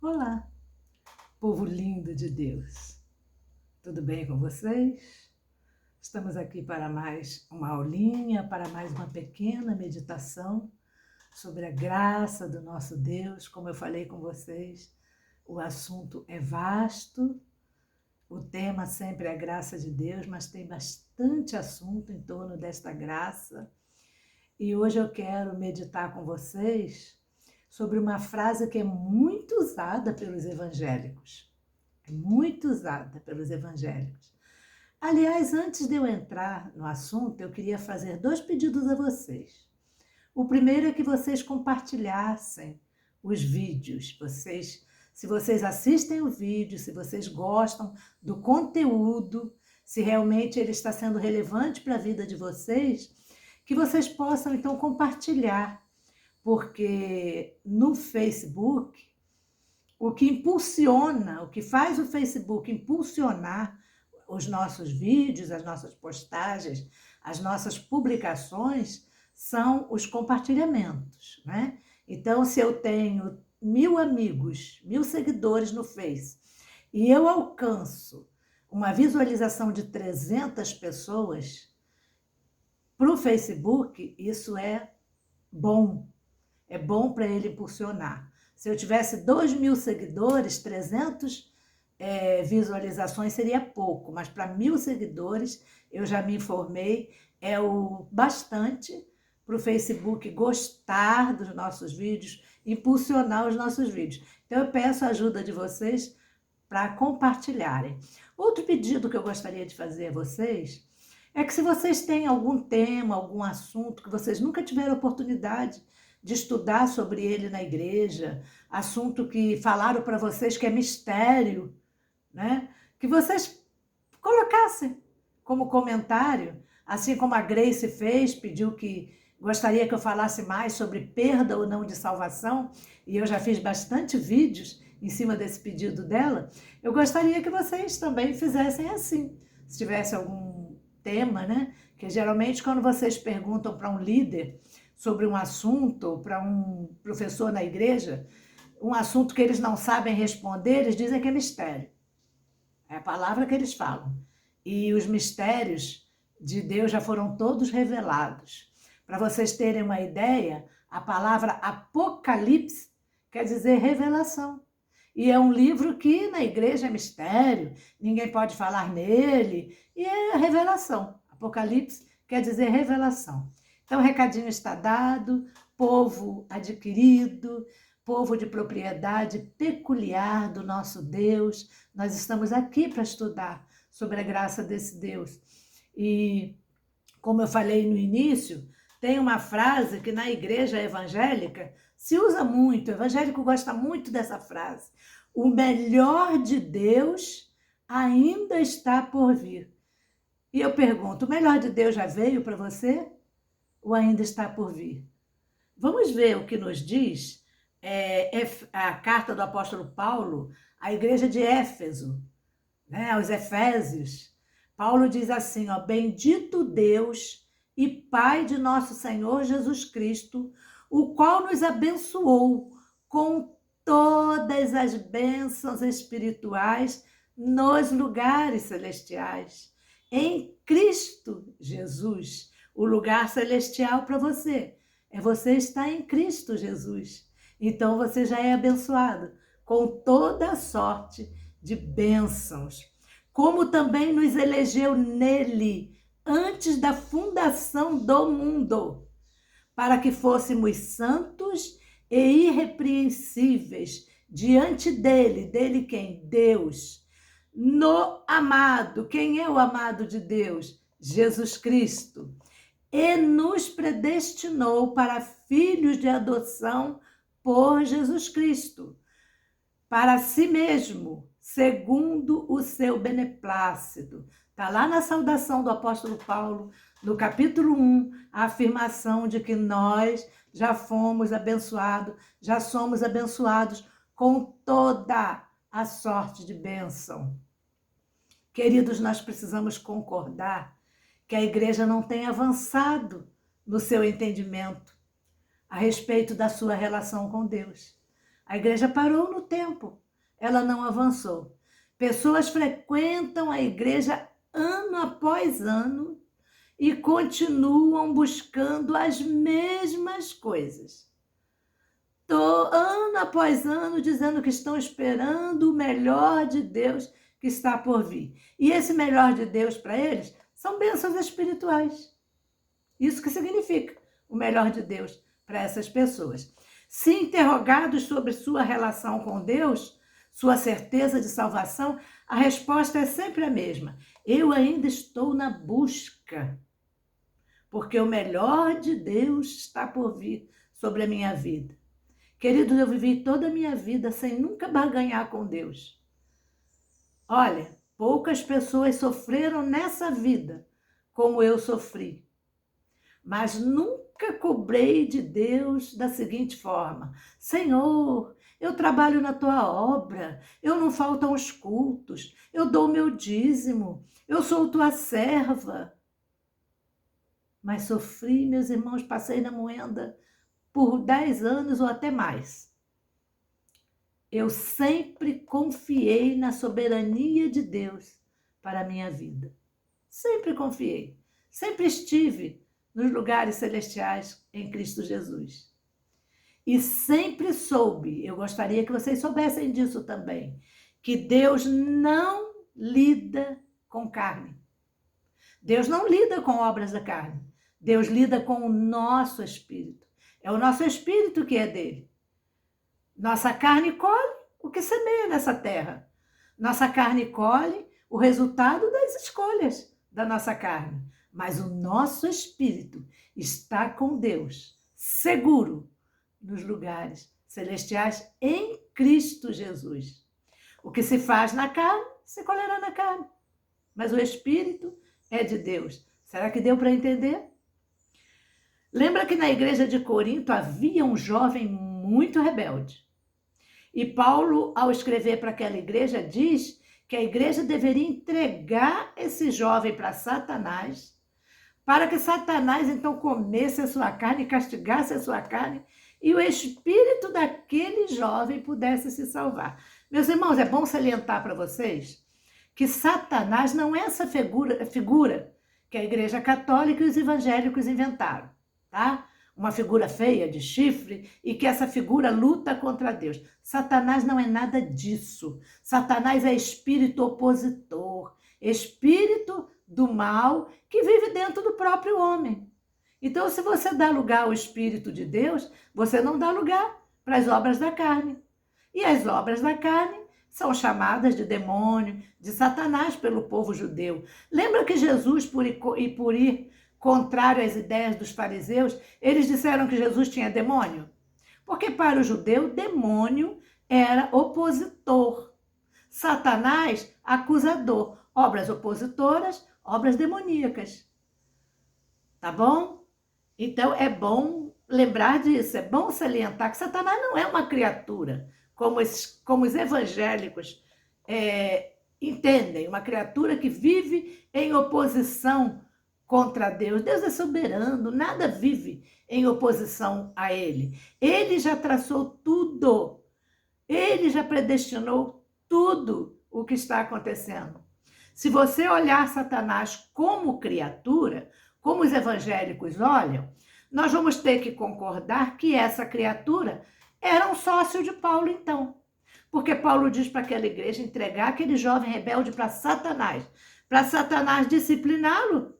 Olá, povo lindo de Deus. Tudo bem com vocês? Estamos aqui para mais uma aulinha, para mais uma pequena meditação sobre a graça do nosso Deus. Como eu falei com vocês, o assunto é vasto, o tema sempre é a graça de Deus, mas tem bastante assunto em torno desta graça. E hoje eu quero meditar com vocês sobre uma frase que é muito usada pelos evangélicos. É muito usada pelos evangélicos. Aliás, antes de eu entrar no assunto, eu queria fazer 2 pedidos a vocês. O primeiro é que vocês compartilhassem os vídeos. Se vocês assistem o vídeo, se vocês gostam do conteúdo, se realmente ele está sendo relevante para a vida de vocês, que vocês possam então compartilhar. Porque no Facebook, o que faz o Facebook impulsionar os nossos vídeos, as nossas postagens, as nossas publicações, são os compartilhamentos, né? Então, se eu tenho 1000 amigos, 1000 seguidores no Face, e eu alcanço uma visualização de 300 pessoas, para o Facebook, isso é bom. É bom para ele impulsionar. Se eu tivesse 2.000 seguidores, 300 visualizações seria pouco, mas para 1.000 seguidores, eu já me informei, é o bastante para o Facebook gostar dos nossos vídeos, impulsionar os nossos vídeos. Então, eu peço a ajuda de vocês para compartilharem. Outro pedido que eu gostaria de fazer a vocês é que se vocês têm algum tema, algum assunto que vocês nunca tiveram oportunidade de estudar sobre ele na igreja, assunto que falaram para vocês que é mistério, né? Que vocês colocassem como comentário, assim como a Grace fez, pediu que gostaria que eu falasse mais sobre perda ou não de salvação, e eu já fiz bastante vídeos em cima desse pedido dela. Eu gostaria que vocês também fizessem assim, se tivesse algum tema, né? Que geralmente quando vocês perguntam para um líder sobre um assunto, para um professor na igreja, um assunto que eles não sabem responder, eles dizem que é mistério. É a palavra que eles falam. E os mistérios de Deus já foram todos revelados. Para vocês terem uma ideia, a palavra Apocalipse quer dizer revelação. E é um livro que na igreja é mistério, ninguém pode falar nele, e é revelação. Apocalipse quer dizer revelação. Então, o recadinho está dado, povo adquirido, povo de propriedade peculiar do nosso Deus. Nós estamos aqui para estudar sobre a graça desse Deus. E, como eu falei no início, tem uma frase que na igreja evangélica se usa muito, o evangélico gosta muito dessa frase. O melhor de Deus ainda está por vir. E eu pergunto, o melhor de Deus já veio para você? Ou ainda está por vir? Vamos ver o que nos diz a carta do apóstolo Paulo à igreja de Éfeso, né, aos Efésios. Paulo diz assim, ó, bendito Deus e Pai de nosso Senhor Jesus Cristo, o qual nos abençoou com todas as bênçãos espirituais nos lugares celestiais, em Cristo Jesus. O lugar celestial para você é você estar em Cristo Jesus. Então você já é abençoado com toda a sorte de bênçãos. Como também nos elegeu nele antes da fundação do mundo, para que fôssemos santos e irrepreensíveis diante dele. Dele quem? Deus. No amado. Quem é o amado de Deus? Jesus Cristo. E nos predestinou para filhos de adoção por Jesus Cristo, para si mesmo, segundo o seu beneplácito. Está lá na saudação do apóstolo Paulo, no capítulo 1, a afirmação de que nós já fomos abençoados, já somos abençoados com toda a sorte de bênção. Queridos, nós precisamos concordar que a igreja não tem avançado no seu entendimento a respeito da sua relação com Deus. A igreja parou no tempo, ela não avançou. Pessoas frequentam a igreja ano após ano e continuam buscando as mesmas coisas. Ano após ano dizendo que estão esperando o melhor de Deus que está por vir. E esse melhor de Deus para eles são bênçãos espirituais. Isso que significa o melhor de Deus para essas pessoas. Se interrogados sobre sua relação com Deus, sua certeza de salvação, a resposta é sempre a mesma. Eu ainda estou na busca, porque o melhor de Deus está por vir sobre a minha vida. Queridos, eu vivi toda a minha vida sem nunca barganhar com Deus. Olha, poucas pessoas sofreram nessa vida como eu sofri. Mas nunca cobrei de Deus da seguinte forma: Senhor, eu trabalho na tua obra, eu não falto aos cultos, eu dou o meu dízimo, eu sou tua serva. Mas sofri, meus irmãos, passei na moenda por 10 anos ou até mais. Eu sempre confiei na soberania de Deus para a minha vida. Sempre confiei. Sempre estive nos lugares celestiais em Cristo Jesus. E sempre soube, eu gostaria que vocês soubessem disso também, que Deus não lida com carne. Deus não lida com obras da carne. Deus lida com o nosso espírito. É o nosso espírito que é dele. Nossa carne colhe o que semeia nessa terra. Nossa carne colhe o resultado das escolhas da nossa carne. Mas o nosso espírito está com Deus, seguro, nos lugares celestiais em Cristo Jesus. O que se faz na carne, se colherá na carne. Mas o espírito é de Deus. Será que deu para entender? Lembra que na igreja de Corinto havia um jovem muito rebelde. E Paulo, ao escrever para aquela igreja, diz que a igreja deveria entregar esse jovem para Satanás, para que Satanás então comesse a sua carne, castigasse a sua carne, e o espírito daquele jovem pudesse se salvar. Meus irmãos, é bom salientar para vocês que Satanás não é essa figura que a igreja católica e os evangélicos inventaram, tá? Uma figura feia, de chifre, e que essa figura luta contra Deus. Satanás não é nada disso. Satanás é espírito opositor, espírito do mal que vive dentro do próprio homem. Então, se você dá lugar ao Espírito de Deus, você não dá lugar para as obras da carne. E as obras da carne são chamadas de demônio, de Satanás pelo povo judeu. Lembra que Jesus, por ir contrário às ideias dos fariseus, eles disseram que Jesus tinha demônio? Porque para o judeu, demônio era opositor. Satanás, acusador. Obras opositoras, obras demoníacas. Tá bom? Então, é bom lembrar disso, é bom salientar que Satanás não é uma criatura, como os evangélicos entendem, uma criatura que vive em oposição contra Deus. Deus é soberano, nada vive em oposição a Ele. Ele já traçou tudo, Ele já predestinou tudo o que está acontecendo. Se você olhar Satanás como criatura, como os evangélicos olham, nós vamos ter que concordar que essa criatura era um sócio de Paulo, então. Porque Paulo diz para aquela igreja entregar aquele jovem rebelde para Satanás discipliná-lo,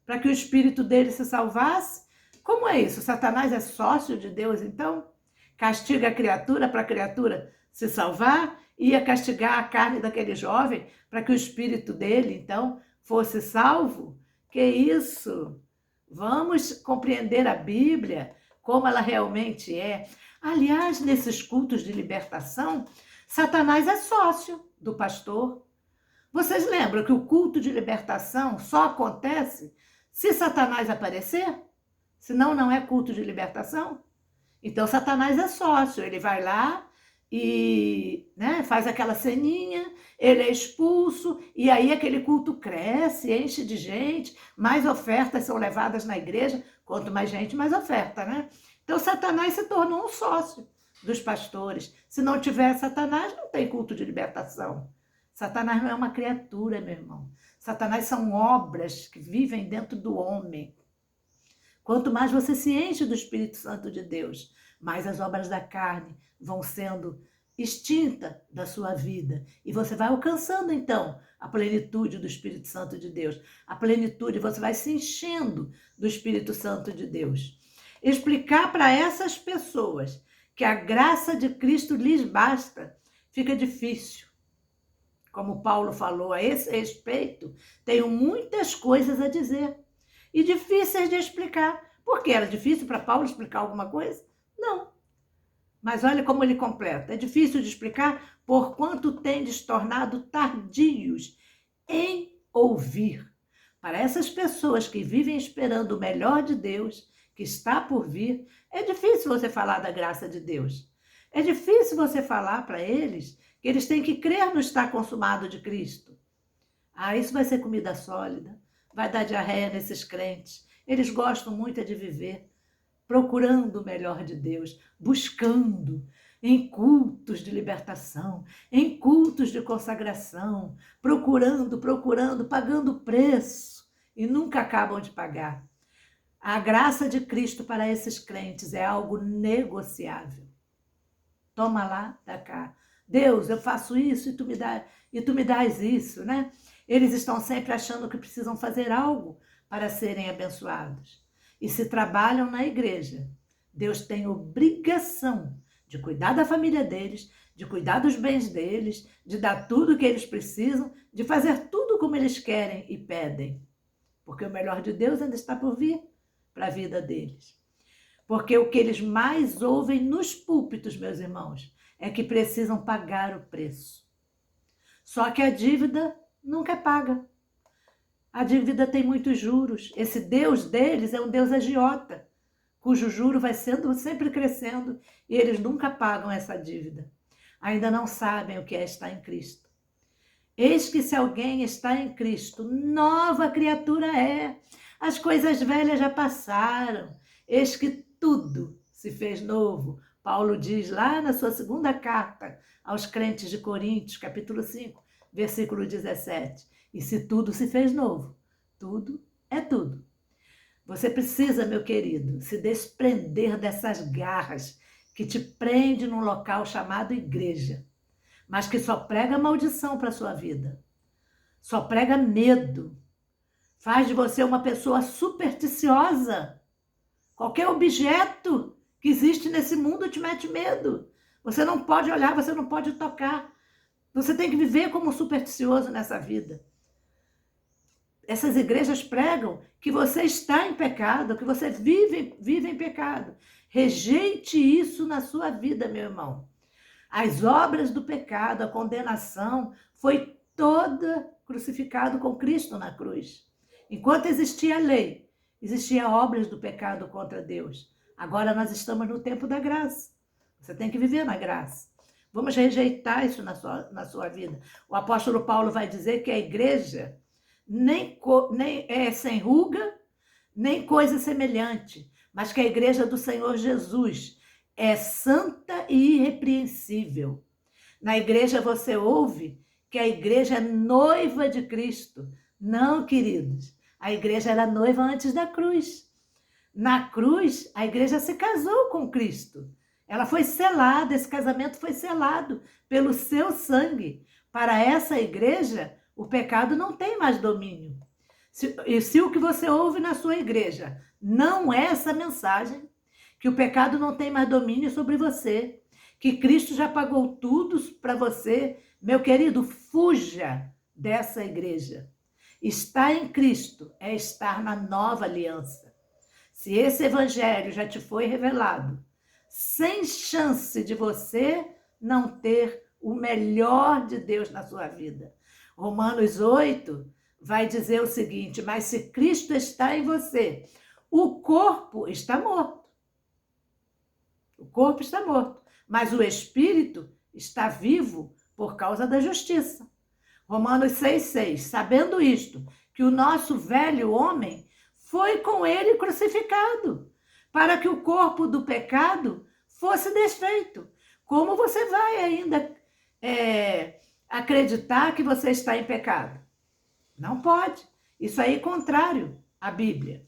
para que o espírito dele se salvasse. Como é isso? Satanás é sócio de Deus, então? Castiga a criatura para a criatura se salvar? Ia castigar a carne daquele jovem para que o espírito dele, então, fosse salvo? Que isso? Vamos compreender a Bíblia como ela realmente é. Aliás, nesses cultos de libertação, Satanás é sócio do pastor. Vocês lembram que o culto de libertação só acontece se Satanás aparecer? Senão não é culto de libertação? Então Satanás é sócio, ele vai lá e faz aquela ceninha, ele é expulso, e aí aquele culto cresce, enche de gente, mais ofertas são levadas na igreja, quanto mais gente, mais oferta, né? Então Satanás se tornou um sócio dos pastores. Se não tiver Satanás, não tem culto de libertação. Satanás não é uma criatura, meu irmão. Satanás são obras que vivem dentro do homem. Quanto mais você se enche do Espírito Santo de Deus, mais as obras da carne vão sendo extintas da sua vida. E você vai alcançando, então, a plenitude do Espírito Santo de Deus. A plenitude, você vai se enchendo do Espírito Santo de Deus. Explicar para essas pessoas que a graça de Cristo lhes basta, fica difícil. Como Paulo falou a esse respeito, tenho muitas coisas a dizer e difíceis de explicar. Por que era difícil para Paulo explicar alguma coisa? Não. Mas olha como ele completa. É difícil de explicar porquanto tendes tornado tardios em ouvir. Para essas pessoas que vivem esperando o melhor de Deus, que está por vir, é difícil você falar da graça de Deus. É difícil você falar para eles que eles têm que crer no estar consumado de Cristo. Isso vai ser comida sólida, vai dar diarreia nesses crentes. Eles gostam muito de viver procurando o melhor de Deus, buscando em cultos de libertação, em cultos de consagração, procurando, pagando preço e nunca acabam de pagar. A graça de Cristo para esses crentes é algo negociável. Toma lá, dá cá. Deus, eu faço isso e tu me dás isso, né? Eles estão sempre achando que precisam fazer algo para serem abençoados. E se trabalham na igreja, Deus tem obrigação de cuidar da família deles, de cuidar dos bens deles, de dar tudo o que eles precisam, de fazer tudo como eles querem e pedem. Porque o melhor de Deus ainda está por vir para a vida deles. Porque o que eles mais ouvem nos púlpitos, meus irmãos, é que precisam pagar o preço. Só que a dívida nunca é paga. A dívida tem muitos juros. Esse Deus deles é um Deus agiota, cujo juro vai sendo sempre crescendo e eles nunca pagam essa dívida. Ainda não sabem o que é estar em Cristo. Eis que se alguém está em Cristo, nova criatura é. As coisas velhas já passaram. Eis que tudo se fez novo. Paulo diz lá na sua segunda carta aos crentes de Coríntios, capítulo 5, versículo 17. E se tudo se fez novo, tudo é tudo. Você precisa, meu querido, se desprender dessas garras que te prendem num local chamado igreja, mas que só prega maldição para a sua vida, só prega medo, faz de você uma pessoa supersticiosa. Qualquer objeto que existe nesse mundo te mete medo. Você não pode olhar, você não pode tocar. Você tem que viver como supersticioso nessa vida. Essas igrejas pregam que você está em pecado, que você vive em pecado. Rejeite isso na sua vida, meu irmão. As obras do pecado, a condenação, foi toda crucificado com Cristo na cruz. Enquanto existia a lei, existiam obras do pecado contra Deus. Agora nós estamos no tempo da graça. Você tem que viver na graça. Vamos rejeitar isso na sua vida. O apóstolo Paulo vai dizer que a igreja nem é sem ruga, nem coisa semelhante, mas que a igreja do Senhor Jesus é santa e irrepreensível. Na igreja você ouve que a igreja é noiva de Cristo. Não, queridos, a igreja era noiva antes da cruz. Na cruz, a igreja se casou com Cristo. Ela foi selada, esse casamento foi selado pelo seu sangue. Para essa igreja, o pecado não tem mais domínio. Se o que você ouve na sua igreja não é essa mensagem, que o pecado não tem mais domínio sobre você, que Cristo já pagou tudo para você, meu querido, fuja dessa igreja. Estar em Cristo é estar na nova aliança. Se esse evangelho já te foi revelado, sem chance de você não ter o melhor de Deus na sua vida. Romanos 8 vai dizer o seguinte: mas se Cristo está em você, o corpo está morto. O corpo está morto, mas o espírito está vivo por causa da justiça. Romanos 6,6, sabendo isto, que o nosso velho homem foi com ele crucificado, para que o corpo do pecado fosse desfeito, como você vai ainda acreditar que você está em pecado? Não pode. Isso aí é contrário à Bíblia.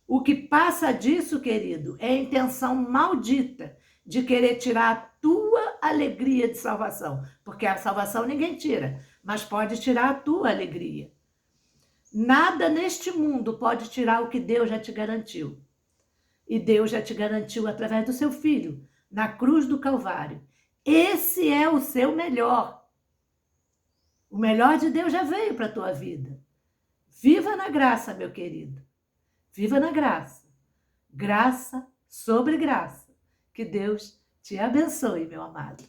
O que passa disso, querido, é a intenção maldita de querer tirar a tua alegria de salvação. Porque a salvação ninguém tira, mas pode tirar a tua alegria. Nada neste mundo pode tirar o que Deus já te garantiu. E Deus já te garantiu através do seu Filho, na cruz do Calvário. Esse é o seu melhor. O melhor de Deus já veio para a tua vida. Viva na graça, meu querido. Viva na graça. Graça sobre graça. Que Deus te abençoe, meu amado.